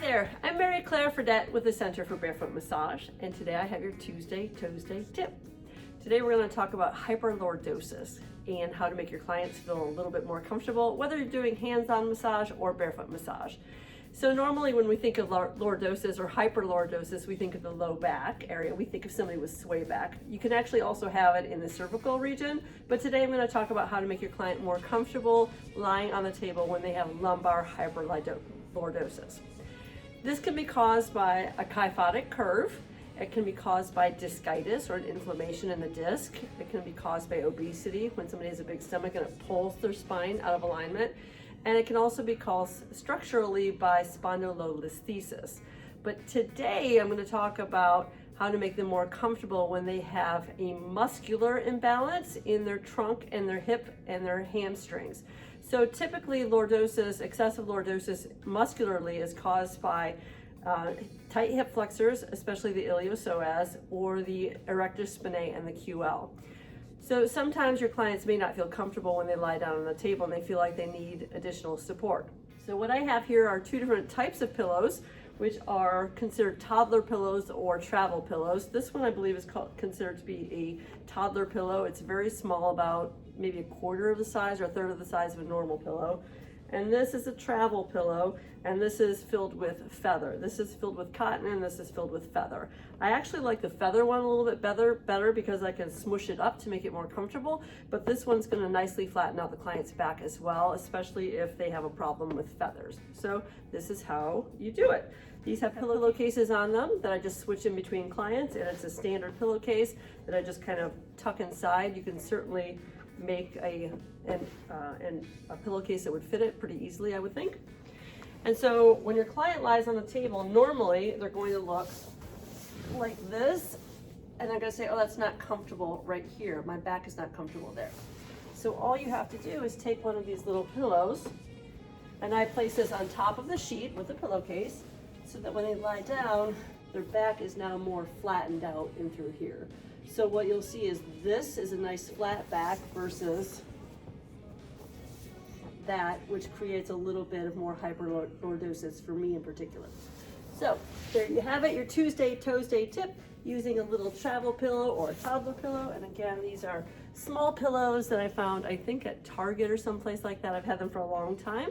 there, I'm Fredette with the Center for Barefoot Massage, and today I have your Tuesday tip. Today we're going to talk about hyperlordosis and how to make your clients feel a little bit more comfortable, whether you're doing hands-on massage or barefoot massage. So normally when we think of lordosis or hyperlordosis, we think of the low back area. We think of somebody with sway back. You can actually also have it in the cervical region, but today I'm going to talk about how to make your client more comfortable lying on the table when they have lumbar hyperlordosis. This can be caused by a kyphotic curve. It can be caused by discitis or an inflammation in the disc. It can be caused by obesity when somebody has a big stomach and it pulls their spine out of alignment. And it can also be caused structurally by spondylolisthesis. But today I'm going to talk about how to make them more comfortable when they have a muscular imbalance in their trunk and their hip and their hamstrings. So typically lordosis, excessive lordosis muscularly is caused by tight hip flexors, especially the iliopsoas, or the erector spinae and the QL. So sometimes your clients may not feel comfortable when they lie down on the table and they feel like they need additional support. So what I have here are two different types of pillows, which are considered toddler pillows or travel pillows. This one I believe is considered to be a toddler pillow. It's very small, about maybe a quarter of the size or a third of the size of a normal pillow. And this is a travel pillow, and this is filled with feather. This is filled with cotton, and this is filled with feather. I actually like the feather one a little bit better because I can smush it up to make it more comfortable, but this one's gonna nicely flatten out the client's back as well, especially if they have a problem with feathers. So this is how you do it. These have pillowcases on them that I just switch in between clients, and it's a standard pillowcase that I just kind of tuck inside. You can certainly make a pillowcase that would fit it pretty easily, I would think. And so when your client lies on the table, normally they're going to look like this, and they're going to say, oh, that's not comfortable right here. My back is not comfortable there. So all you have to do is take one of these little pillows, and I place this on top of the sheet with the pillowcase so that when they lie down, their back is now more flattened out in through here. So what you'll see is this is a nice flat back versus that, which creates a little bit of more hyperlordosis for me in particular. So there you have it, your Tuesday tip using a little travel pillow or a toddler pillow. And again, these are small pillows that I found, I think at Target or someplace like that. I've had them for a long time.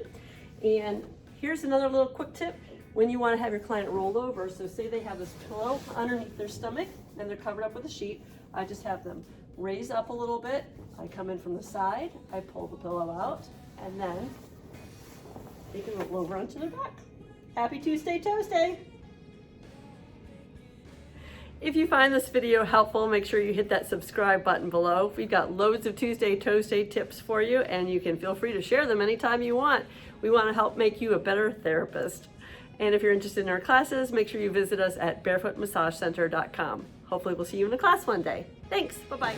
And here's another little quick tip. When you want to have your client rolled over, so say they have this pillow underneath their stomach and they're covered up with a sheet, I just have them raise up a little bit. I come in from the side, I pull the pillow out, and then they can roll over onto their back. Happy Tuesday. If you find this video helpful, make sure you hit that subscribe button below. We've got loads of Tuesday tips for you, and you can feel free to share them anytime you want. We want to help make you a better therapist. And if you're interested in our classes, make sure you visit us at barefootmassagecenter.com. Hopefully we'll see you in a class one day. Thanks, bye-bye.